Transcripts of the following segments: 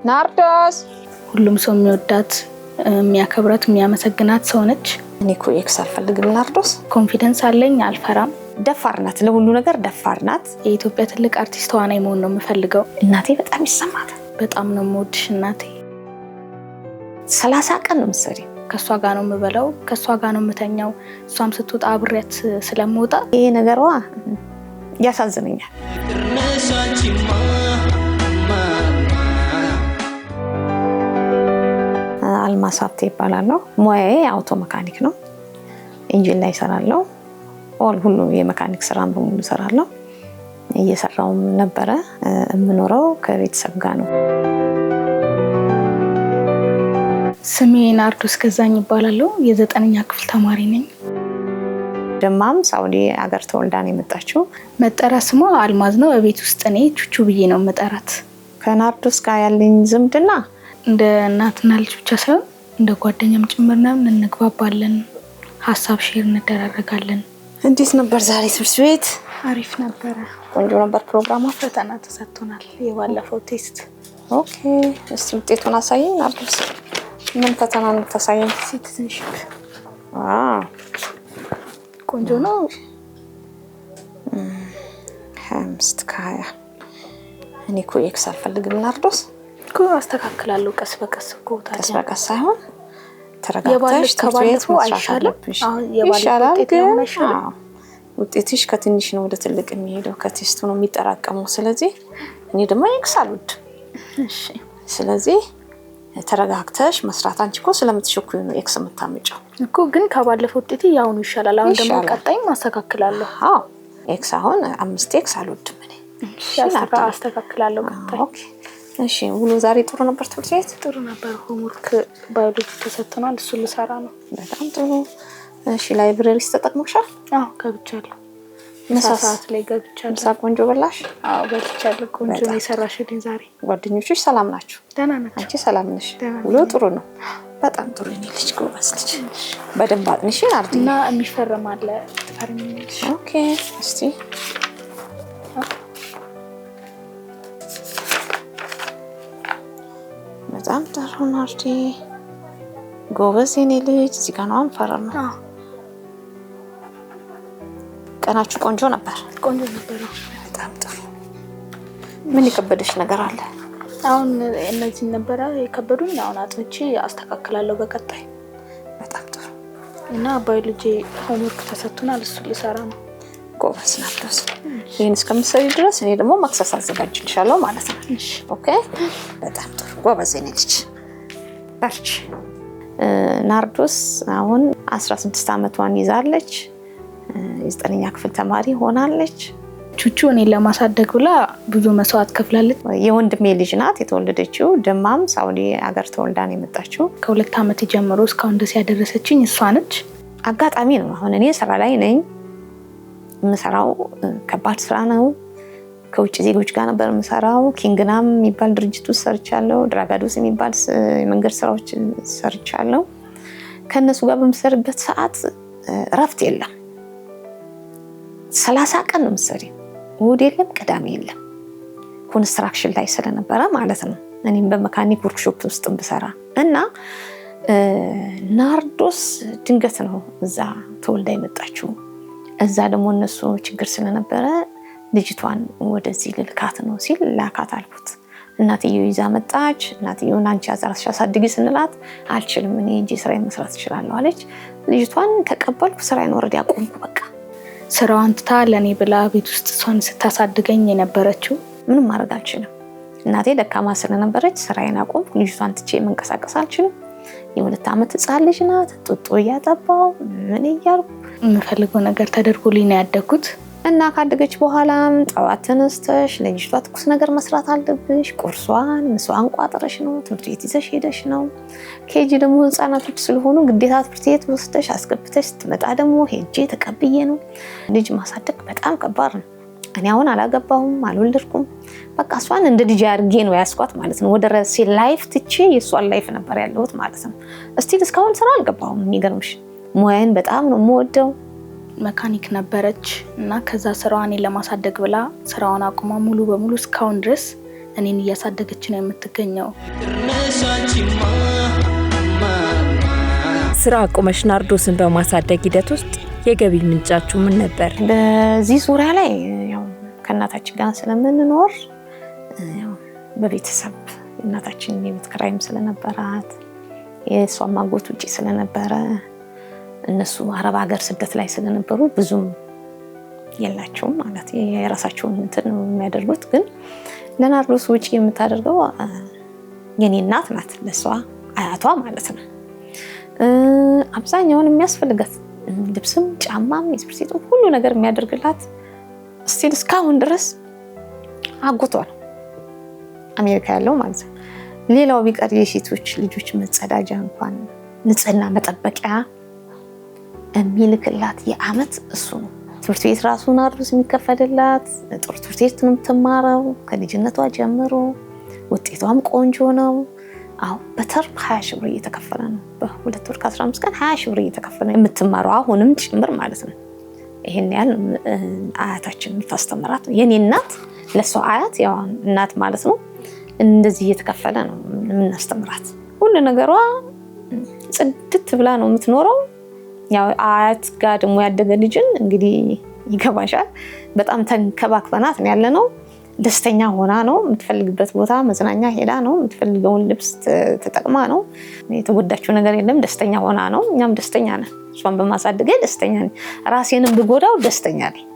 ናርዶስ ሁሉም ሰው የሚወዳት የሚያከብራት የሚያመሰግናት ሰው ነች። እኔ እኮ ኤክስ አልፈልግም ናርዶስ። ኮንፊደንስ አለኝ፣ አልፈራም። ደፋር ናት፣ ለሁሉ ነገር ደፋር ናት። የኢትዮጵያ ትልቅ አርቲስት ተዋናይ መሆን ነው የምፈልገው። እናቴ በጣም ይሰማታል። በጣም ነው የምወድሽ እናቴ። 30 ቀን ነው የምትሰሪው። ከሷ ጋር ነው የምበላው፣ ከሷ ጋር ነው የምተኛው። እሷም ስትወጣ አብሬያት ስለምወጣ ይሄ ነገሯ ያሳዝነኛል። አልማዝ ሀብቴ ይባላለሁ። ሙያዬ አውቶ መካኒክ ነው። ኢንጂን ላይ እሰራለሁ። ሁሉ የመካኒክ ስራን በሙሉ እሰራለሁ። እየሰራውም ነበረ። የምኖረው ከቤተሰብ ጋር ነው። ስሜ ናርዶስ ገዛኝ ይባላለሁ። የ9ኛ ክፍል ተማሪ ነኝ። ደማም ሳውዲ ሀገር ተወልዳ ነው የመጣችው። መጠሪያ ስሟ አልማዝ ነው። በቤት ውስጥ እኔ ቹቹ ብዬ ነው መጠራት። ከናርዶስ ጋር ያለኝ ዝምድና እንደ እናትና ልጅ ብቻ ሳይሆን እንደ ጓደኛም ጭምር ነው። እንግባባለን፣ ሀሳብ ሼር እንደራረጋለን። እንዴት ነበር ዛሬ ትምህርት ቤት? አሪፍ ነበረ። ቆንጆ ነበር ፕሮግራሙ። ፈተና ተሰጥቶናል፣ የባለፈው ቴስት። ኦኬ፣ እስቲ ውጤቱን አሳየኝ ናርዶስ። ምን ፈተና ነው ተሳየኝ? ሲቲዝንሺፕ። ቆንጆ ነው። 25 ከ20። እኔ እኮ ኤክስ አልፈልግም ናርዶስ። እኮ አስተካክላለሁ ቀስ በቀስ እኮ። ቀስ በቀስ ሳይሆን ተረጋግተሽ ትምህርት አይሻልም? ይሻላል፣ ግን ውጤትሽ ከትንሽ ነው ወደ ትልቅ የሚሄደው፣ ከቴስቱ ነው የሚጠራቀመው። ስለዚህ እኔ ደግሞ ኤክስ አልወድም። እሺ፣ ስለዚህ ተረጋግተሽ መስራት። አንቺ እኮ ስለምትሸኩኝ ነው ኤክስ የምታመጪው እኮ። ግን ከባለፈው ውጤቴ ያሁኑ ይሻላል። አሁን ደግሞ ቀጣይም አስተካክላለሁ። አዎ፣ ኤክስ አሁን 5 ኤክስ አልወድም እኔ። አስተካክላለሁ ቀጣይ። ኦኬ፣ እሺ። ውሎ ዛሬ ጥሩ ነበር ትምህርት ቤት? ጥሩ ነበር። ሆምወርክ ባዮሎጂ ተሰጥቶናል፣ እሱ ልሰራ ነው። በጣም ጥሩ። እሺ፣ ላይብረሪስ ተጠቅመሻል? አዎ፣ ገብቻለሁ። ምሳ ሰዓት ላይ ገብቻለሁ። ምሳ ቆንጆ በላሽ? አዎ፣ በልቻለሁ። ቆንጆ ነው የሰራሽልኝ ዛሬ። ጓደኞችሽ ሰላም ናቸው? ደህና ናቸው። አንቺ ሰላም ነሽ? ውሎ ጥሩ ነው። በጣም ጥሩ ነው። ልጅ ጎበዝ ልጅ። በደንብ አጥንሽ ናርዲ። እና የሚፈረም አለ ትፈርሚልሽ? ኦኬ፣ እስቲ በጣም ጥሩ ናርዲ፣ ጎበዝ የኔ ልጅ። እዚህ ጋር ነው አንፈረም። ቀናችሁ ቆንጆ ነበር? ቆንጆ ነበር። በጣም ጥሩ። ምን የከበደሽ ነገር አለ? አሁን እነዚህ ነበረ የከበዱኝ። አሁን አጥንቼ አስተካክላለሁ በቀጣይ። በጣም ጥሩ። እና ባዮሎጂ ሆምወርክ ተሰጥቶናል፣ እሱ ልሰራ ነው። ጎበዝ ናርዶስ። ይሄን እስከምትሰሪ ድረስ እኔ ደግሞ ማክሰስ አዘጋጅልሻለሁ ማለት ነው። ኦኬ፣ በጣም ጥሩ። ጎበዝ የኔ ልጅ፣ በርቺ። ናርዶስ አሁን 16 ዓመቷን ይዛለች። የ9ኛ ክፍል ተማሪ ሆናለች። ቹቹ እኔን ለማሳደግ ብላ ብዙ መስዋዕት ከፍላለች። የወንድሜ ልጅ ናት። የተወለደችው ደማም ሳውዲ ሀገር ተወልዳ ነው የመጣችው። ከ2 ዓመት ጀምሮ እስካሁን ድረስ ያደረሰችኝ እሷ ነች። አጋጣሚ ነው። አሁን እኔ ስራ ላይ ነኝ። የምሰራው ከባድ ስራ ነው። ከውጭ ዜጎች ጋር ነበር የምሰራው። ኪንግናም የሚባል ድርጅት ውስጥ ሰርቻለሁ። ድራጋዶስ የሚባል የመንገድ ስራዎች ሰርቻለሁ። ከነሱ ጋር በምሰራበት ሰዓት እረፍት የለም። 30 ቀን ነው የምሰሪው። እሑድ የለም፣ ቅዳሜ የለም። ኮንስትራክሽን ላይ ስለነበረ ማለት ነው። እኔም በመካኒክ ወርክሾፕ ውስጥ ብሰራ እና ናርዶስ ድንገት ነው እዛ ተወልዳ የመጣችው። እዛ ደግሞ እነሱ ችግር ስለነበረ ልጅቷን ወደዚህ ልልካት ነው ሲል ላካት አልኩት። እናትየው ይዛ መጣች። እናትየውን አንቺ አዛራሽ አሳድጊ ስንላት አልችልም እኔ እንጂ ስራዬን መስራት እችላለሁ አለች። ልጅቷን ተቀበልኩ። ስራዬን ወረድ ያቆምኩ። በቃ ስራዋን ትታ ለኔ ብላ ቤት ውስጥ እሷን ስታሳድገኝ የነበረችው። ምንም ማድረግ አልችልም። እናቴ ደካማ ስለነበረች ስራዬን አቆምኩ። ልጅቷን ትቼ መንቀሳቀስ አልችልም። የ2 ዓመት ህፃን ልጅ ናት። ጡጦ እያጠባው ምን እያልኩ የምፈልገው ነገር ተደርጎልኝ ነው ያደግኩት። እና ካደገች በኋላም ጠዋት ተነስተሽ ለልጅቷ ትኩስ ነገር መስራት አለብሽ። ቁርሷን ምሷን ቋጥረሽ ነው ትምህርት ቤት ይዘሽ ሄደሽ ነው። ኬጂ ደግሞ ህፃናቶች ስለሆኑ ግዴታ ትምህርት ቤት ወስደሽ አስገብተሽ ስትመጣ ደግሞ ሄጄ ተቀብዬ ነው። ልጅ ማሳደግ በጣም ከባድ ነው። እኔ አሁን አላገባሁም፣ አልወለድኩም። በቃ እሷን እንደ ልጅ አድርጌ ነው ያስኳት ማለት ነው። ወደ ራሴ ላይፍ ትቼ የእሷን ላይፍ ነበር ያለሁት ማለት ነው። እስቲል እስካሁን ስራ አልገባሁም። የሚገርምሽ ሙያዬን በጣም ነው የምወደው። መካኒክ ነበረች እና ከዛ ስራዋን ለማሳደግ ብላ ስራዋን አቁማ ሙሉ በሙሉ እስካሁን ድረስ እኔን እያሳደገች ነው የምትገኘው። ስራ አቁመሽ ናርዶስን በማሳደግ ሂደት ውስጥ የገቢ ምንጫችሁ ምን ነበር? በዚህ ዙሪያ ላይ ያው ከእናታችን ጋር ስለምንኖር ያው በቤተሰብ እናታችን የቤት ኪራይም ስለነበራት የሷም አጎት ውጪ ስለነበረ እነሱ አረብ ሀገር ስደት ላይ ስለነበሩ ብዙም የላቸውም ማለት የራሳቸውን እንትን ነው የሚያደርጉት። ግን ለናርዶስ ውጪ የምታደርገው የኔ እናት ናት፣ ለሷ አያቷ ማለት ነው። አብዛኛውን የሚያስፈልጋት ልብስም ጫማም የስፖርት ሁሉ ነገር የሚያደርግላት ስቲል እስካሁን ድረስ አጎቷ ነው፣ አሜሪካ ያለው ማለት ነው። ሌላው ቢቀር የሴቶች ልጆች መጸዳጃ እንኳን ንጽህና መጠበቂያ የሚልክላት የአመት እሱ ነው። ትምህርት ቤት ራሱ ናርዶስ የሚከፈልላት ጥሩ ትምህርት ቤት ነው የምትማረው ከልጅነቷ ጀምሮ፣ ውጤቷም ቆንጆ ነው። አሁን በተርም 20 ሺህ ብር እየተከፈለ ነው። በሁለት ወር ከ15 ቀን 20 ሺህ ብር እየተከፈለ ነው የምትማረው አሁንም ጭምር ማለት ነው። ይሄን ያህል አያታችን ታስተምራት ነው። የኔ እናት ለሷ አያት ያው እናት ማለት ነው። እንደዚህ እየተከፈለ ነው የምናስተምራት። ሁሉ ነገሯ ጽድት ብላ ነው የምትኖረው። ያው አያት ጋር ደግሞ ያደገ ልጅን እንግዲህ ይገባሻል። በጣም ተንከባክበናት ነው ያለነው። ደስተኛ ሆና ነው የምትፈልግበት ቦታ መዝናኛ ሄዳ ነው የምትፈልገውን ልብስ ተጠቅማ ነው። የተጎዳችው ነገር የለም። ደስተኛ ሆና ነው። እኛም ደስተኛ ነን። እሷን በማሳደግ ደስተኛ ነኝ። ራሴንም ብጎዳው ደስተኛ ነኝ።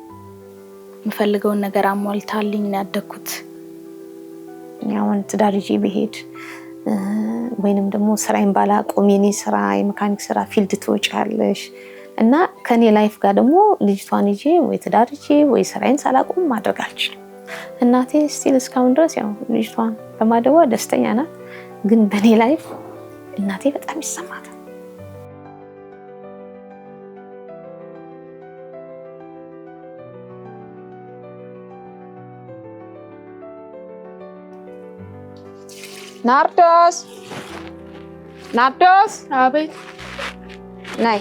የምፈልገውን ነገር አሟልታልኝ ነው ያደኩት። ያውን ትዳር ይዤ ብሄድ ወይንም ደግሞ ስራዬን ባላቆም የኔ ስራ የሜካኒክ ስራ ፊልድ ትወጫለሽ እና ከኔ ላይፍ ጋር ደግሞ ልጅቷን ይዤ ወይ ትዳር ይዤ ወይ ስራዬን ሳላቆም ማድረግ አልችልም። እናቴ ስቲል እስካሁን ድረስ ያው ልጅቷን በማደጓ ደስተኛ ናት። ግን በኔ ላይፍ እናቴ በጣም ይሰማታል። ናርዶስ አቤት። ናይ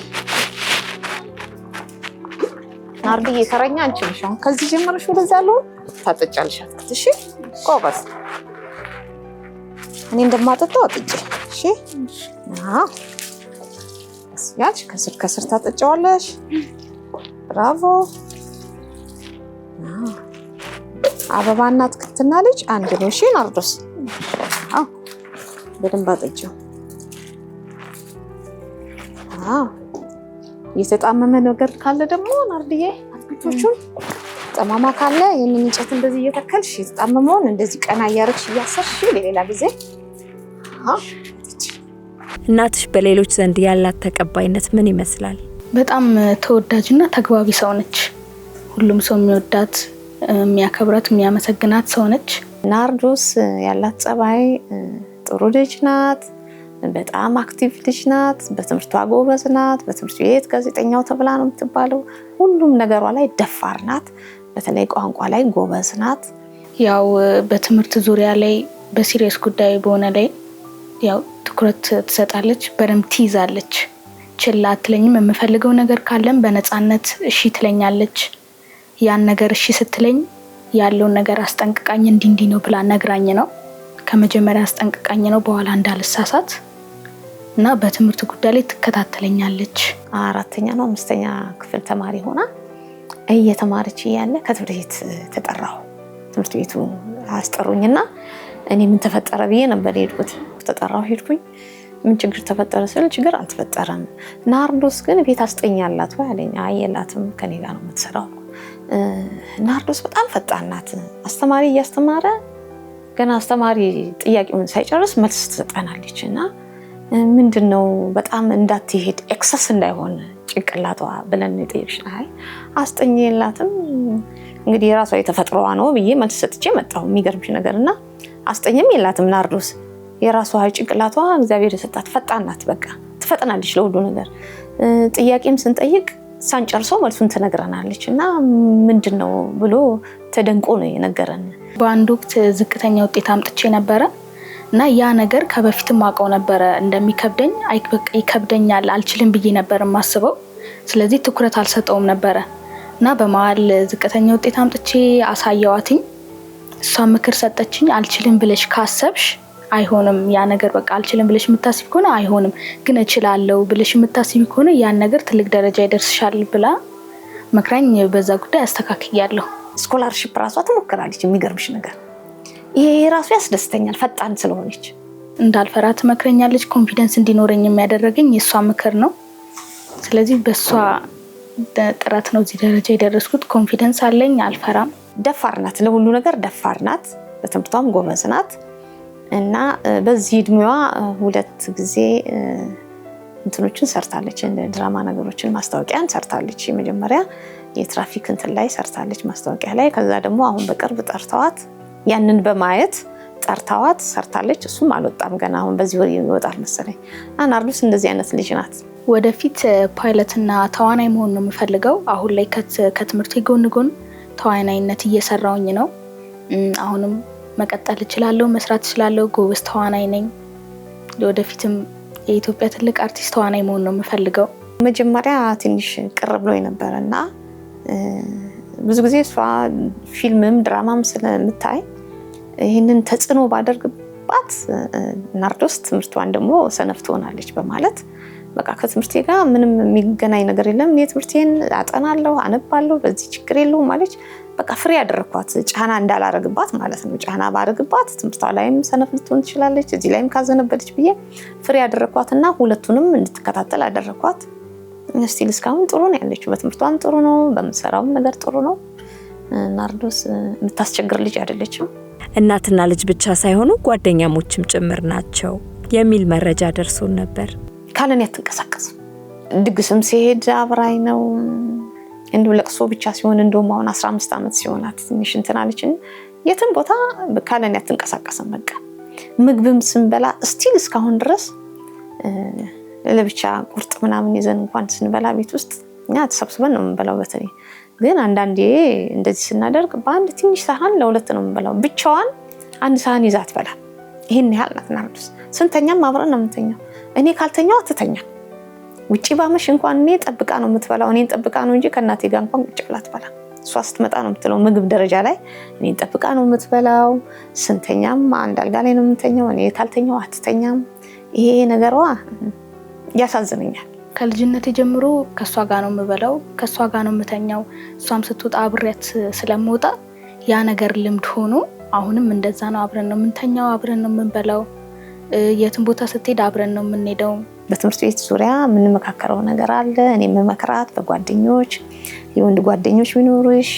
ናርዶዬ ተረኛ አንቺ ነሽ። አሁን ከዚህ ጀምረሽ ወደዛ ያለው ታጠጫለሽ። እሺ ቆበስ እኔ እንደማጠጣው አጥጪ። እሺ ያች ከስር ታጠጫዋለሽ። ብራቮ። አበባና አትክልትና ልጅ አንድ ነው። እሺ ናርዶስ በደንብ አጥጪው። የተጣመመ ነገር ካለ ደግሞ ናርድዬ አትክልቶቹን ጠማማ ካለ የምን እንጨት እንደዚህ እየተከልሽ የተጣመመውን እንደዚህ ቀና እያረግሽ እያሰርሽ ለሌላ ጊዜ። እናትሽ በሌሎች ዘንድ ያላት ተቀባይነት ምን ይመስላል? በጣም ተወዳጅና ተግባቢ ሰው ነች። ሁሉም ሰው የሚወዳት የሚያከብራት የሚያመሰግናት ሰው ነች። ናርዶስ ያላት ጸባይ ጥሩ ልጅ ናት። በጣም አክቲቭ ልጅ ናት። በትምህርቷ ጎበዝ ናት። በትምህርት ቤት ጋዜጠኛው ተብላ ነው የምትባለው። ሁሉም ነገሯ ላይ ደፋር ናት። በተለይ ቋንቋ ላይ ጎበዝ ናት። ያው በትምህርት ዙሪያ ላይ በሲሪየስ ጉዳይ በሆነ ላይ ያው ትኩረት ትሰጣለች፣ በደንብ ትይዛለች። ችላ አትለኝም። የምፈልገው ነገር ካለም በነፃነት እሺ ትለኛለች። ያን ነገር እሺ ስትለኝ ያለውን ነገር አስጠንቅቃኝ እንዲህ ነው ብላ ነግራኝ ነው። ከመጀመሪያ አስጠንቅቃኝ ነው በኋላ እንዳልሳሳት እና በትምህርት ጉዳይ ላይ ትከታተለኛለች። 4ኛ ነው 5ኛ ክፍል ተማሪ ሆና እየተማረች ያለ ከትምህርት ቤት ተጠራሁ። ትምህርት ቤቱ አስጠሩኝና እኔ ምን ተፈጠረ ብዬ ነበር ሄድኩት። ተጠራሁ ሄድኩኝ። ምን ችግር ተፈጠረ ስል ችግር አልተፈጠረም። ናርዶስ ግን ቤት አስጠኛላት ወይ አለኝ። አየላትም ከኔ ጋር ነው የምትሰራው። ናርዶስ በጣም ፈጣን ናት። አስተማሪ እያስተማረ ገና አስተማሪ ጥያቄውን ሳይጨርስ መልስ ትሰጠናለች እና ምንድነው በጣም እንዳትሄድ ኤክሰስ እንዳይሆን ጭንቅላቷ ብለን ጠይቅሽ። አይ አስጠኝላትም እንግዲህ የራሷ የተፈጥሮዋ ነው ብዬ መልስ ሰጥቼ መጣሁ። የሚገርምሽ ነገርና አስጠኝም የላትም ናርዶስ። የራሷ ጭንቅላቷ እግዚአብሔር የሰጣት ፈጣን ናት። በቃ ትፈጥናለች ለሁሉ ነገር። ጥያቄም ስንጠይቅ ሳንጨርሰው መልሱን ትነግረናለች እና ምንድነው ብሎ ተደንቆ ነው የነገረን። በአንድ ወቅት ዝቅተኛ ውጤት አምጥቼ ነበረ እና ያ ነገር ከበፊትም አውቀው ነበረ እንደሚከብደኝ። ይከብደኛል አልችልም ብዬ ነበር የማስበው። ስለዚህ ትኩረት አልሰጠውም ነበረ እና በመሀል ዝቅተኛ ውጤት አምጥቼ አሳየዋትኝ። እሷ ምክር ሰጠችኝ። አልችልም ብለሽ ካሰብሽ አይሆንም ያ ነገር በቃ አልችልም ብለሽ የምታስቢ ከሆነ አይሆንም፣ ግን እችላለሁ ብለሽ የምታስቢ ከሆነ ያን ነገር ትልቅ ደረጃ ይደርስሻል ብላ መክራኝ በዛ ጉዳይ አስተካክያለሁ። ስኮላርሺፕ ራሷ ትሞክራለች። የሚገርምሽ ነገር ይሄ ራሱ ያስደስተኛል። ፈጣን ስለሆነች እንዳልፈራ ትመክረኛለች። ኮንፊደንስ እንዲኖረኝ የሚያደርገኝ የእሷ ምክር ነው። ስለዚህ በእሷ ጥረት ነው እዚህ ደረጃ የደረስኩት። ኮንፊደንስ አለኝ፣ አልፈራም። ደፋር ናት፣ ለሁሉ ነገር ደፋር ናት። በትምህርቷም ጎበዝ ናት እና በዚህ እድሜዋ 2 ጊዜ እንትኖችን ሰርታለች። ድራማ ነገሮችን ማስታወቂያን ሰርታለች። የመጀመሪያ የትራፊክ እንትን ላይ ሰርታለች ማስታወቂያ ላይ። ከዛ ደግሞ አሁን በቅርብ ጠርተዋት ያንን በማየት ጠርተዋት ሰርታለች። እሱም አልወጣም ገና፣ አሁን በዚህ ወር ይወጣል መሰለኝ። ናርዶስ እንደዚህ አይነት ልጅ ናት። ወደፊት ፓይለትና ተዋናይ መሆን ነው የምፈልገው። አሁን ላይ ከትምህርቴ ጎን ጎን ተዋናይነት እየሰራውኝ ነው። አሁንም መቀጠል እችላለሁ፣ መስራት እችላለሁ። ጎበዝ ተዋናይ ነኝ። ወደፊትም የኢትዮጵያ ትልቅ አርቲስት ተዋናይ መሆን ነው የምፈልገው። መጀመሪያ ትንሽ ቅር ብሎኝ ነበር እና ብዙ ጊዜ እሷ ፊልምም ድራማም ስለምታይ ይህንን ተጽዕኖ ባደርግባት ናርዶስ ትምህርቷን ደግሞ ሰነፍ ትሆናለች በማለት በቃ ከትምህርቴ ጋር ምንም የሚገናኝ ነገር የለም፣ እኔ ትምህርቴን አጠናለሁ፣ አነባለሁ፣ በዚህ ችግር የለውም ማለች። በቃ ፍሬ ያደረኳት ጫና እንዳላረግባት ማለት ነው። ጫና ባረግባት ትምህርቷ ላይም ሰነፍ ልትሆን ትችላለች፣ እዚህ ላይም ካዘነበለች ብዬ ፍሬ ያደረኳትና ሁለቱንም እንድትከታተል አደረኳት። ስቲል እስካሁን ጥሩ ነው ያለችው። በትምህርቷም ጥሩ ነው፣ በምትሰራውም ነገር ጥሩ ነው። ናርዶስ የምታስቸግር ልጅ አይደለችም። እናትና ልጅ ብቻ ሳይሆኑ ጓደኛሞችም ጭምር ናቸው የሚል መረጃ ደርሶን ነበር። ካለኔ አትንቀሳቀስም። ድግስም ሲሄድ አብራይ ነው። እንደው ለቅሶ ብቻ ሲሆን እንደውም አሁን 15 ዓመት ሲሆናት ትንሽ እንትን አለችን። የትም ቦታ ካለኔ አትንቀሳቀስም። በቃ ምግብም ስንበላ ስቲል እስካሁን ድረስ ለብቻ ቁርጥ ምናምን ይዘን እንኳን ስንበላ ቤት ውስጥ እኛ ተሰብስበን ነው የምንበላው። በተለይ ግን አንዳንዴ እንደዚህ ስናደርግ በአንድ ትንሽ ሳህን ለሁለት ነው የምንበላው። ብቻዋን አንድ ሳህን ይዛ አትበላም። ይሄን ያህል ናት ናርዶስ። ስንተኛም አብረን ነው የምንተኛው። እኔ ካልተኛው አትተኛም። ውጪ ባመሽ እንኳን እኔ ጠብቃ ነው የምትበላው። እኔን ጠብቃ ነው እንጂ ከእናቴ ጋር እንኳን ቁጭ ብላ አትበላም። እሷ ስትመጣ ነው የምትለው። ምግብ ደረጃ ላይ እኔን ጠብቃ ነው የምትበላው። ስንተኛም አንድ አልጋ ላይ ነው የምንተኛው። እኔ ካልተኛው አትተኛም። ይሄ ነገሯ ያሳዝነኛል። ከልጅነቴ ጀምሮ ከሷ ጋር ነው የምበላው፣ ከሷ ጋር ነው የምተኛው። እሷም ስትወጣ አብሬያት ስለምወጣ ያ ነገር ልምድ ሆኖ አሁንም እንደዛ ነው። አብረን ነው የምንተኛው፣ አብረን ነው የምንበላው። የትም ቦታ ስትሄድ አብረን ነው የምንሄደው። በትምህርት ቤት ዙሪያ የምንመካከረው ነገር አለ። እኔ የምመክራት በጓደኞች የወንድ ጓደኞች ቢኖሩሽ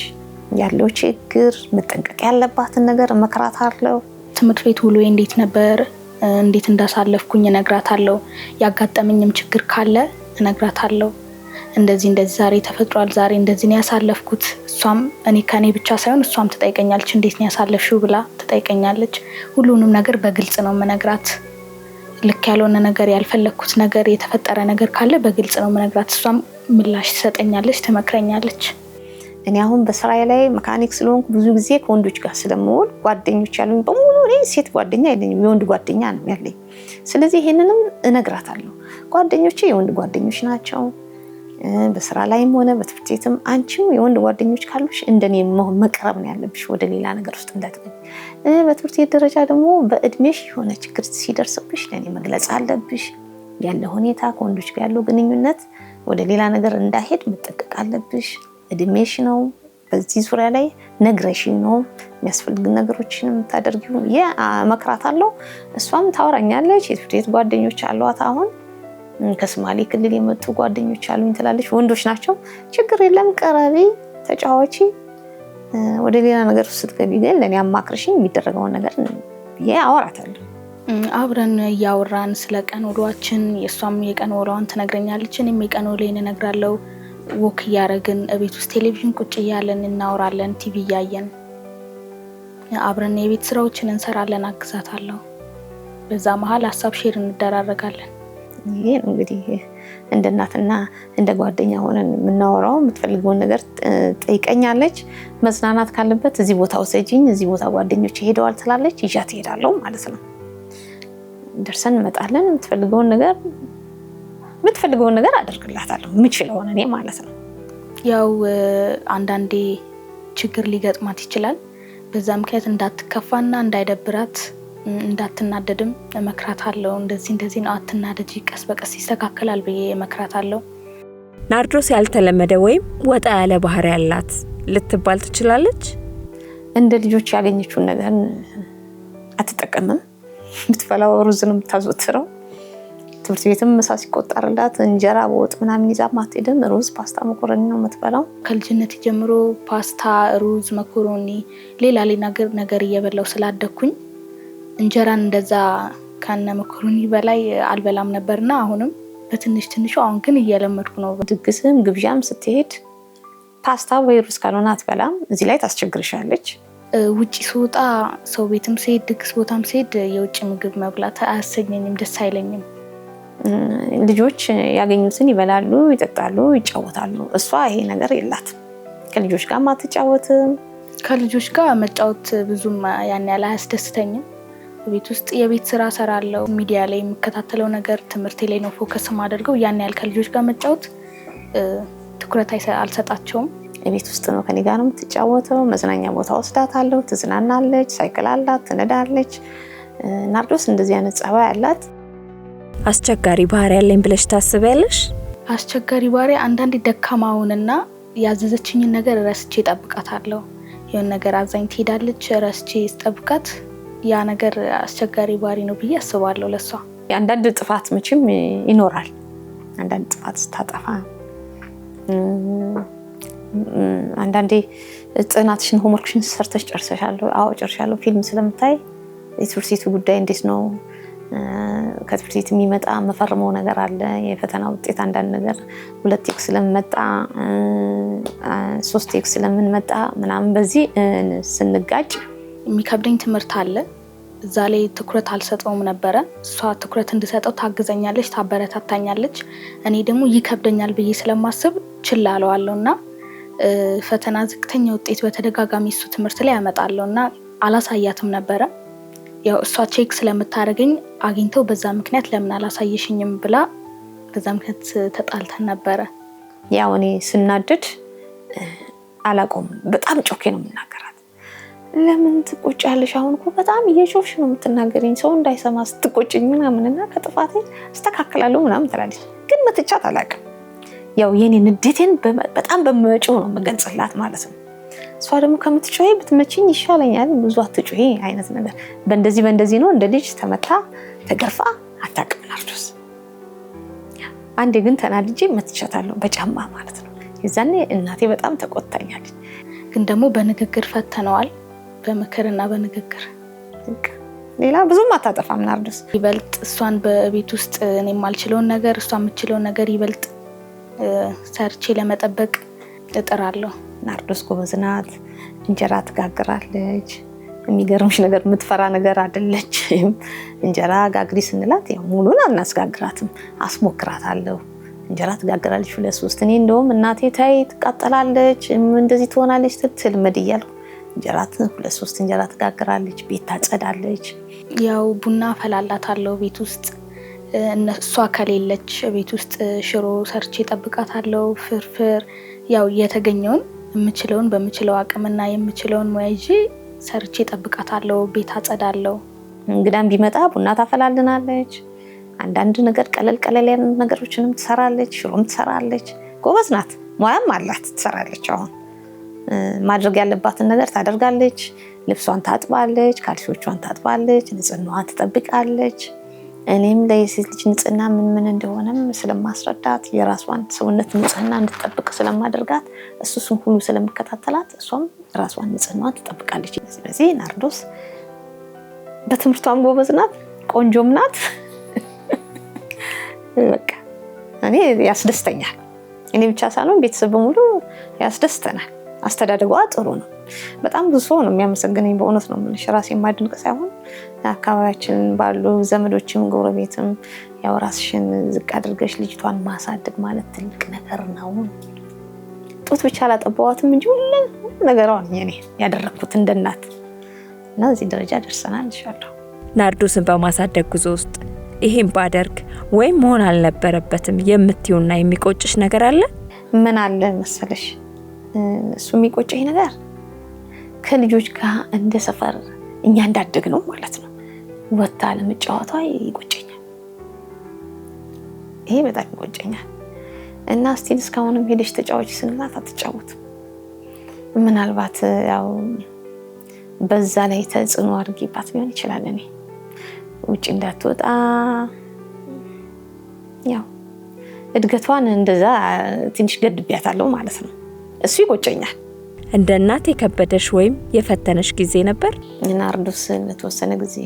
ያለው ችግር መጠንቀቅ ያለባትን ነገር እመክራታለሁ። ትምህርት ቤት ውሎዬ እንዴት ነበር፣ እንዴት እንዳሳለፍኩኝ እነግራታለሁ። ያጋጠመኝም ችግር ካለ እነግራታለሁ። እንደዚህ ዛሬ ተፈጥሯል፣ ዛሬ እንደዚህ ነው ያሳለፍኩት። እሷም ከኔ ብቻ ሳይሆን እሷም ትጠይቀኛለች፣ እንዴት ነው ያሳለፍሽው ብላ ትጠይቀኛለች። ሁሉንም ነገር በግልጽ ነው የምነግራት። ልክ ያልሆነ ነገር፣ ያልፈለግኩት ነገር፣ የተፈጠረ ነገር ካለ በግልጽ ነው የምነግራት። እሷም ምላሽ ትሰጠኛለች፣ ትመክረኛለች። እኔ አሁን በስራዬ ላይ መካኒክ ስለሆንኩ ብዙ ጊዜ ከወንዶች ጋር ስለምውል ጓደኞች ያሉኝ በሙሉ እኔ ሴት ጓደኛ የለኝም፣ የወንድ ጓደኛ ነው ያለኝ። ስለዚህ ይሄንንም እነግራታለሁ። ጓደኞቼ የወንድ ጓደኞች ናቸው። በስራ ላይም ሆነ በትምህርት ቤትም አንቺም የወንድ ጓደኞች ካሉሽ እንደኔ መቅረብ ነው ያለብሽ፣ ወደ ሌላ ነገር ውስጥ እንዳትገቢ። በትምህርት ቤት ደረጃ ደግሞ በእድሜሽ የሆነ ችግር ሲደርስብሽ ለኔ መግለጽ አለብሽ። ያለ ሁኔታ ከወንዶች ጋር ያለው ግንኙነት ወደ ሌላ ነገር እንዳይሄድ መጠንቀቅ አለብሽ። እድሜሽ ነው። በዚህ ዙሪያ ላይ ነግረሽ ነው የሚያስፈልግ ነገሮችን የምታደርጊው። እመክራታለሁ። እሷም ታወራኛለች። የትምህርት ቤት ጓደኞች አሏት። አሁን ከሶማሌ ክልል የመጡ ጓደኞች አሉኝ ትላለች። ወንዶች ናቸው። ችግር የለም ቀረቢ፣ ተጫዋቺ። ወደ ሌላ ነገር ስትገቢ ግን ለኔ አማክርሽኝ የሚደረገውን ነገር ብዬ አወራታለሁ። አብረን እያወራን ስለ ቀን ውሏችን፣ የእሷም የቀን ውሏን ትነግረኛለች፣ እኔም የቀን ውሎዬን እነግራለሁ። ወክ እያደረግን እቤት ውስጥ ቴሌቪዥን ቁጭ እያለን እናወራለን፣ ቲቪ እያየን አብረን የቤት ስራዎችን እንሰራለን፣ አግዛታለሁ። በዛ መሀል ሀሳብ ሼር እንደራረጋለን። ይሄ እንግዲህ እንደ እናትና እንደ ጓደኛ ሆነን የምናወራው። የምትፈልገውን ነገር ጠይቀኛለች። መዝናናት ካለበት እዚህ ቦታ ወሰጂኝ፣ እዚህ ቦታ ጓደኞች ሄደዋል ትላለች፣ ይዣት እሄዳለሁ ማለት ነው። ደርሰን እንመጣለን። የምትፈልገውን ነገር አደርግላታለሁ፣ የምችለውን እኔ ማለት ነው። ያው አንዳንዴ ችግር ሊገጥማት ይችላል። በዛ ምክንያት እንዳትከፋና እንዳይደብራት እንዳትናደድም እመክራታለሁ። እንደዚህ ነው አትናደጂ፣ ቀስ በቀስ ይስተካከላል ብዬ እመክራታለሁ። ናርዶስ ያልተለመደ ወይም ወጣ ያለ ባህሪ ያላት ልትባል ትችላለች። እንደ ልጆች ያገኘችውን ነገር አትጠቀምም። የምትበላው ሩዝ ነው የምታዘወትረው። ትምህርት ቤትም ምሳ ሲቆጠርላት እንጀራ በወጥ ምናምን ይዛ ማትሄድም። ሩዝ፣ ፓስታ፣ መኮረኒ ነው የምትበላው። ከልጅነት ጀምሮ ፓስታ፣ ሩዝ፣ መኮረኒ ሌላ ነገር እየበላው ስላደኩኝ እንጀራን እንደዛ ከነ መኮረኒ በላይ አልበላም ነበርና አሁንም በትንሽ ትንሹ አሁን ግን እየለመድኩ ነው። ድግስም ግብዣም ስትሄድ ፓስታ ወይ ሩዝ ካልሆነ አትበላም። እዚህ ላይ ታስቸግርሻለች። ውጪ ስወጣ ሰው ቤትም ስሄድ ድግስ ቦታም ስሄድ የውጭ ምግብ መብላት አያሰኘኝም፣ ደስ አይለኝም። ልጆች ያገኙትን ይበላሉ፣ ይጠጣሉ፣ ይጫወታሉ። እሷ ይሄ ነገር የላትም። ከልጆች ጋር አትጫወትም። ከልጆች ጋር መጫወት ብዙም ያን ያህል አያስደስተኝም። ቤት ውስጥ የቤት ስራ ሰራለሁ። ሚዲያ ላይ የምከታተለው ነገር ትምህርቴ ላይ ነው ፎከስ ማደርገው። ያን ያህል ከልጆች ጋር መጫወት ትኩረት አልሰጣቸውም። ቤት ውስጥ ነው ከኔ ጋር ነው የምትጫወተው። መዝናኛ ቦታ ወስዳታለሁ፣ ትዝናናለች፣ ሳይክል አላት፣ ትነዳለች። ናርዶስ እንደዚህ አይነት ጸባይ አላት። አስቸጋሪ ባህሪ ያለኝ ብለሽ ታስቢያለሽ? አስቸጋሪ ባህሪ አንዳንዴ ደካማውንና ያዘዘችኝን ነገር ረስቼ እጠብቃታለሁ። የሆነ ነገር አዛኝ ትሄዳለች፣ ረስቼ ስጠብቃት ያ ነገር አስቸጋሪ ባህሪ ነው ብዬ አስባለሁ ለሷ። አንዳንድ ጥፋት መቼም ይኖራል። አንዳንድ ጥፋት ስታጠፋ አንዳንዴ ጥናትሽን ሆምወርክሽን ሰርተሽ ጨርሰሻል? አዎ ጨርሻለሁ። ፊልም ስለምታይ የትምህርት ቤቱ ጉዳይ እንዴት ነው? ከትምህርት ቤት የሚመጣ መፈርመው ነገር አለ። የፈተና ውጤት አንዳንድ ነገር 2x ስለምመጣ 3x ስለምንመጣ ምናምን በዚህ ስንጋጭ የሚከብደኝ ትምህርት አለ። እዛ ላይ ትኩረት አልሰጠውም ነበረ። እሷ ትኩረት እንድሰጠው ታግዘኛለች፣ ታበረታታኛለች። እኔ ደግሞ ይከብደኛል ብዬ ስለማስብ ችላ አለዋለሁና ፈተና ዝቅተኛ ውጤት በተደጋጋሚ እሱ ትምህርት ላይ ያመጣለሁና አላሳያትም ነበረ። ያው እሷ ቼክ ስለምታደርገኝ አግኝተው በዛ ምክንያት ለምን አላሳየሽኝም ብላ በዛ ምክንያት ተጣልተን ነበረ። ያው እኔ ስናደድ አላቆም በጣም ጮኬ ነው የምናገራት። ለምን ትቆጫለሽ? አሁን እኮ በጣም እየጮፍሽ ነው የምትናገሪኝ፣ ሰው እንዳይሰማ ስትቆጭኝ ምናምንና ከጥፋቴ አስተካክላለሁ ምናምን ትላለች። ግን መትቻት አላውቅም። ያው የኔ ንዴቴን በጣም በመጮህ ነው መገንጽላት ማለት ነው። እሷ ደግሞ ከምትጮህ ብትመችኝ ይሻለኛል፣ ብዙ አትጮህ አይነት ነገር። በእንደዚህ ነው እንደ ልጅ ተመታ ተገርፋ አታውቅም ናርዶስ። አንዴ ግን ተናድጄ መትቻታለሁ በጫማ ማለት ነው። የዛኔ እናቴ በጣም ተቆጣኛለች። ግን ደግሞ በንግግር ፈተነዋል፣ በምክርና በንግግር። ሌላ ብዙም አታጠፋም ናርዶስ። ይበልጥ እሷን በቤት ውስጥ እኔ የማልችለውን ነገር እሷ የምትችለውን ነገር ይበልጥ ሰርቼ ለመጠበቅ እጥራለሁ። ናርዶስ ጎበዝ ናት። እንጀራ ትጋግራለች። የሚገርምሽ ነገር የምትፈራ ነገር አይደለችም። እንጀራ ጋግሪ ስንላት ያው ሙሉን አናስጋግራትም፣ አስሞክራታለሁ። እንጀራ ትጋግራለች 2-3። እኔ እንደውም እናቴ ታይ ትቃጠላለች፣ እንደዚህ ትሆናለች ስትል መድያለሁ። እንጀራ 2-3 እንጀራ ትጋግራለች፣ ቤት ታጸዳለች። ያው ቡና ፈላላታለሁ ቤት ውስጥ። እሷ ከሌለች ቤት ውስጥ ሽሮ ሰርቼ ጠብቃታለሁ፣ ፍርፍር። ያው የተገኘውን የምችለውን በምችለው አቅምና የምችለውን ሙያ ይዤ ሰርቼ ጠብቃታለሁ፣ ቤት አጸዳለሁ። እንግዳም ቢመጣ ቡና ታፈላልናለች። አንዳንድ ነገር ቀለል ያሉ ነገሮችንም ትሰራለች፣ ሽሮም ትሰራለች። ጎበዝ ናት፣ ሙያም አላት፣ ትሰራለች። አሁን ማድረግ ያለባትን ነገር ታደርጋለች። ልብሷን ታጥባለች፣ ካልሲዎቿን ታጥባለች፣ ንጽህናዋን ትጠብቃለች። እኔም ለሴት ልጅ ንጽህና ምን እንደሆነም ስለማስረዳት የራሷን ሰውነት ንጽህና እንድትጠብቅ ስለማደርጋት እሱን ሁሉ ስለምከታተላት እሷም ራሷን ንጽህናዋን ትጠብቃለች። ስለዚህ ናርዶስ በትምህርቷም ጎበዝ ናት፣ ቆንጆም ናት። በቃ እኔ ያስደስተኛል። እኔ ብቻ ሳልሆን ቤተሰብ በሙሉ ያስደስተናል። አስተዳደጓ ጥሩ ነው። በጣም ብዙ ሰው ነው የሚያመሰግነኝ። በእውነት ነው የምልሽ፣ ራሴ የማድንቅ ሳይሆን አካባቢያችን ባሉ ዘመዶችም ጎረቤትም ያው ራስሽን ዝቅ አድርገሽ ልጅቷን ማሳደግ ማለት ትልቅ ነገር ነው። ጡት ብቻ አላጠባዋትም እንጂ ሁሉ ነገሯን እኔ ያደረኩት እንደ እናት እና እዚህ ደረጃ ደርሰናል ኢንሻአላህ። ናርዶስን በማሳደግ ጉዞ ውስጥ ይሄን ባደርግ ወይም መሆን አልነበረበትም የምትዩና የሚቆጭሽ ነገር አለ? ምን አለ መሰለሽ? እሱ የሚቆጨኝ ነገር ከልጆች ጋር እንደ ሰፈር እኛ እንዳደግ ነው ማለት ነው ወጣ ለመጫወቷ ይቆጨኛል። ይሄ በጣም ይቆጨኛል። እና ስቲል እስካሁንም ሄደሽ ተጫዋች ስንላት አትጫወትም። ምናልባት ያው በዛ ላይ ተጽዕኖ አድርጌባት ሊሆን ይችላል። እኔ ውጭ እንዳትወጣ ያው እድገቷን እንደዛ ትንሽ ገድቢያታለሁ ማለት ነው። እሱ ይቆጨኛል። እንደ እናት የከበደሽ ወይም የፈተነሽ ጊዜ ነበር? ናርዶስ ለተወሰነ ጊዜ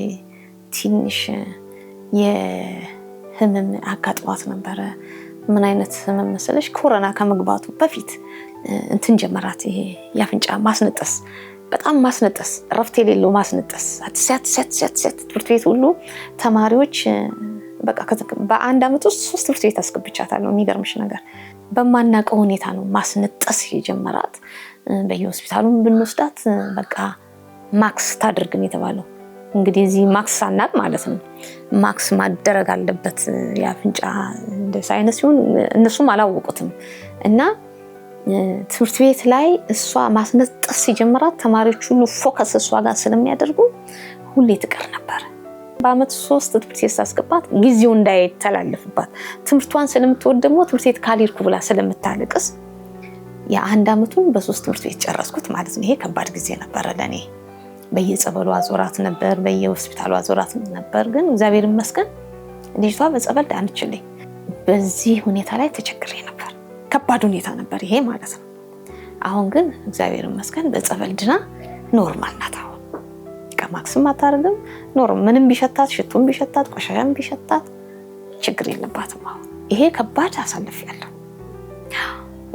ትንሽ የህመም አጋጥሟት ነበረ። ምን አይነት ህመም መሰለሽ? ኮሮና ከመግባቱ በፊት እንትን ጀመራት። ይሄ ያፍንጫ ማስነጠስ፣ በጣም ማስነጠስ፣ እረፍት የሌለው ማስነጠስ። አትሰት ትምህርት ቤት ሁሉ ተማሪዎች በቃ በአንድ አመት ውስጥ 3 ትምህርት ቤት አስገብቻታለሁ። የሚገርምሽ ነገር በማናውቀው ሁኔታ ነው ማስነጠስ የጀመራት። በየሆስፒታሉም ብንወስዳት በቃ ማክስ ታድርግን የተባለው እንግዲህ እዚህ ማክስ ሳናቅ ማለት ነው። ማክስ ማደረግ አለበት የአፍንጫ እንደ ሳይነስ ሲሆን እነሱም አላወቁትም። እና ትምህርት ቤት ላይ እሷ ማስነጠስ የጀመራት ተማሪዎች ሁሉ ፎከስ እሷ ጋር ስለሚያደርጉ ሁሌ ትቀር ነበር። በአመት 3 ትምህርት ቤት ሳስገባት ጊዜው እንዳይተላለፍባት ትምህርቷን ስለምትወድ ደግሞ ትምህርት ቤት ካልሄድኩ ብላ ስለምታለቅስ የአንድ አመቱን በ3 ትምህርት ቤት ጨረስኩት ማለት ነው። ይሄ ከባድ ጊዜ ነበር ለኔ። በየጸበሉ አዞራት ነበር፣ በየሆስፒታሉ አዞራት ነበር። ግን እግዚአብሔር ይመስገን ልጅቷ በጸበል ዳነችልኝ። በዚህ ሁኔታ ላይ ተቸግሬ ነበር። ከባድ ሁኔታ ነበር ይሄ ማለት ነው። አሁን ግን እግዚአብሔር ይመስገን በጸበል ድና ኖርማል ናት። አሁን ከማክስም አታርግም። ምንም ቢሸታት፣ ሽቱም ቢሸታት፣ ቆሻሻም ቢሸታት ችግር የለባትም። አሁን ይሄ ከባድ አሳልፌያለሁ።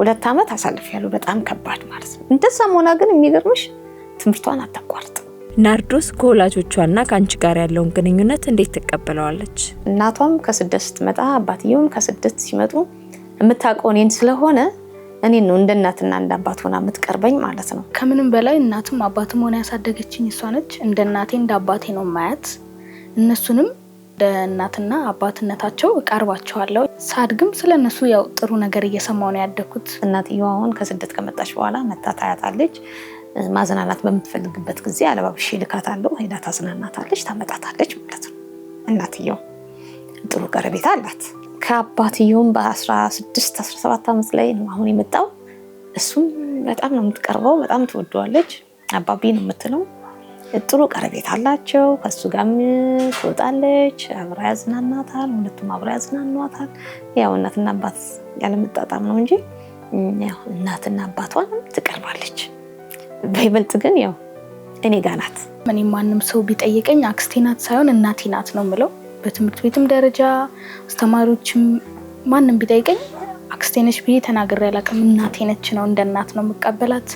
2 አመት አሳልፌያለሁ። በጣም ከባድ ማለት ነው። እንደዛም ሆና ግን የሚገርምሽ ትምህርቷን አታቋርጥም። ናርዶስ ከወላጆቿና ከአንቺ ጋር ያለውን ግንኙነት እንዴት ትቀበለዋለች? እናቷም ከስደት ስትመጣ አባትየውም ከስደት ሲመጡ የምታውቀው እኔን ስለሆነ እኔን ነው እንደ እናትና እንደ አባት ሆና የምትቀርበኝ ማለት ነው። ከምንም በላይ እናትም አባትም ሆና ያሳደገችኝ እሷ ነች። እንደ እናቴ እንደ አባቴ ነው ማያት። እነሱንም እንደ እናትና አባትነታቸው እቀርባቸዋለሁ። ሳድግም ስለነሱ ያው ጥሩ ነገር እየሰማሁ ነው ያደኩት። እናትየው አሁን ከስደት ከመጣች በኋላ መታ ታያታለች። ማዝናናት በምትፈልግበት ጊዜ አለባብሽ ልካታለሁ። ሄዳ ታዝናናታለች፣ ታመጣታለች ማለት ነው። እናትየው ጥሩ ቀረቤታ አላት። ከአባትየውም በ16-17 ዓመት ላይ ነው አሁን የመጣው። እሱም በጣም ነው የምትቀርበው፣ በጣም ትወደዋለች። አባቢ ነው የምትለው። ጥሩ ቀረቤታ አላቸው። ከሱ ጋርም ትወጣለች፣ አብራ ያዝናናታል። ሁለቱም አብራ ያዝናኗታል። ያው እናትና አባት ያለመጣጣም ነው እንጂ ያው እናትና አባቷን ትቀርባለች። በይበልጥ ግን ያው እኔ ጋር ናት። እኔ ማንም ሰው ቢጠይቀኝ አክስቴ ናት ሳይሆን እናቴ ናት ነው የምለው። በትምህርት ቤትም ደረጃ አስተማሪዎችም ማንም ቢጠይቀኝ አክስቴ ነች ብዬ ተናግሬ አላውቅም። እናቴ ነች ነው፣ እንደ እናት ነው የምቀበላት።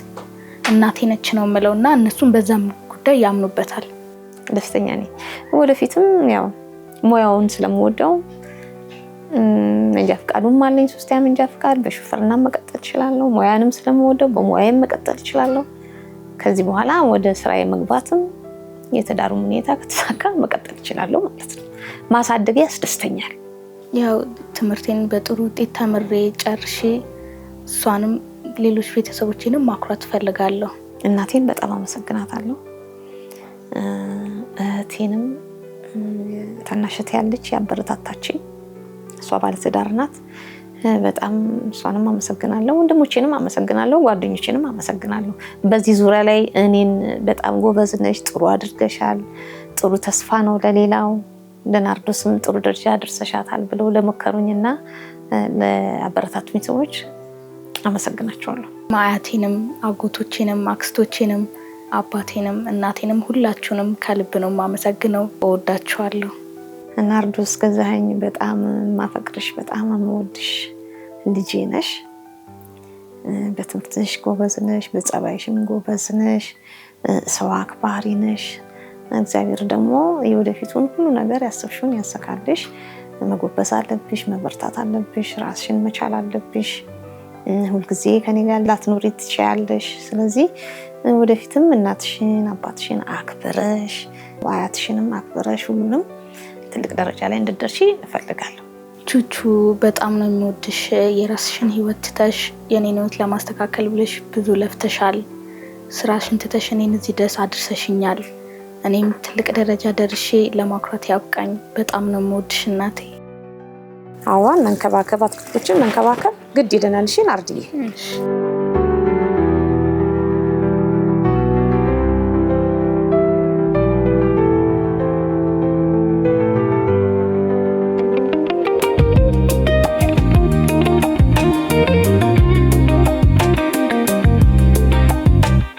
እናቴ ነች ነው የምለው እና እነሱም በዛም ጉዳይ ያምኑበታል። ደስተኛ ነኝ። ወደፊትም ያው ሙያውን ስለምወደው መንጃ ፈቃዱም አለኝ። 3 መንጃ ፈቃድ በሹፌርና መቀጠል እችላለሁ። ሙያንም ስለምወደው በሙያዬም መቀጠል እችላለሁ። ከዚህ በኋላ ወደ ስራዬ መግባትም የተዳሩ ሁኔታ ከተሳካ መቀጠል እችላለሁ ማለት ነው። ማሳደግ ያስደስተኛል። ያው ትምህርቴን በጥሩ ውጤት ተምሬ ጨርሼ እሷንም ሌሎች ቤተሰቦቼንም ማኩራት ፈልጋለሁ። እናቴን በጣም አመሰግናታለሁ። እህቴንም ታናሽት ያለች ያበረታታችኝ፣ እሷ ባለትዳር ናት። በጣም እሷንም አመሰግናለሁ። ወንድሞቼንም አመሰግናለሁ። ጓደኞቼንም አመሰግናለሁ። በዚህ ዙሪያ ላይ እኔን በጣም ጎበዝ ነሽ፣ ጥሩ አድርገሻል፣ ጥሩ ተስፋ ነው ለሌላው፣ ለናርዶስም ጥሩ ደረጃ አድርሰሻታል ብለው ለመከሩኝና ለአበረታቱኝ ሰዎች አመሰግናቸዋለሁ። አያቴንም፣ አጎቶቼንም፣ አክስቶቼንም፣ አባቴንም፣ እናቴንም ሁላችሁንም ከልብ ነው የማመሰግነው። እወዳችኋለሁ። ናርዶስ ገዛኸኝ በጣም ማፈቅርሽ፣ በጣም የምወድሽ ልጄ ነሽ። በትምህርትሽ ጎበዝ ነሽ፣ በጸባይሽም ጎበዝ ነሽ፣ ሰው አክባሪ ነሽ። እግዚአብሔር ደግሞ የወደፊቱን ሁሉ ነገር ያሰብሽውን ያሰካልሽ። መጎበዝ አለብሽ፣ መበርታት አለብሽ፣ ራስሽን መቻል አለብሽ። ሁልጊዜ ከኔ ጋር ላትኖሪ ትችያለሽ። ስለዚህ ወደፊትም እናትሽን አባትሽን አክብረሽ አያትሽንም አክብረሽ ሁሉንም ትልቅ ደረጃ ላይ እንድትደርሺ እፈልጋለሁ። ቹቹ በጣም ነው የሚወድሽ። የራስሽን ህይወት ትተሽ የኔን ህይወት ለማስተካከል ብለሽ ብዙ ለፍተሻል። ስራሽን ትተሽ እኔን እዚህ ድረስ አድርሰሽኛል። እኔም ትልቅ ደረጃ ደርሼ ለማኩራት ያብቃኝ። በጣም ነው የምወድሽ እናቴ። አዋን መንከባከብ አትክልቶችን መንከባከብ ግድ ይለናል። እሺ ናርዲዬ።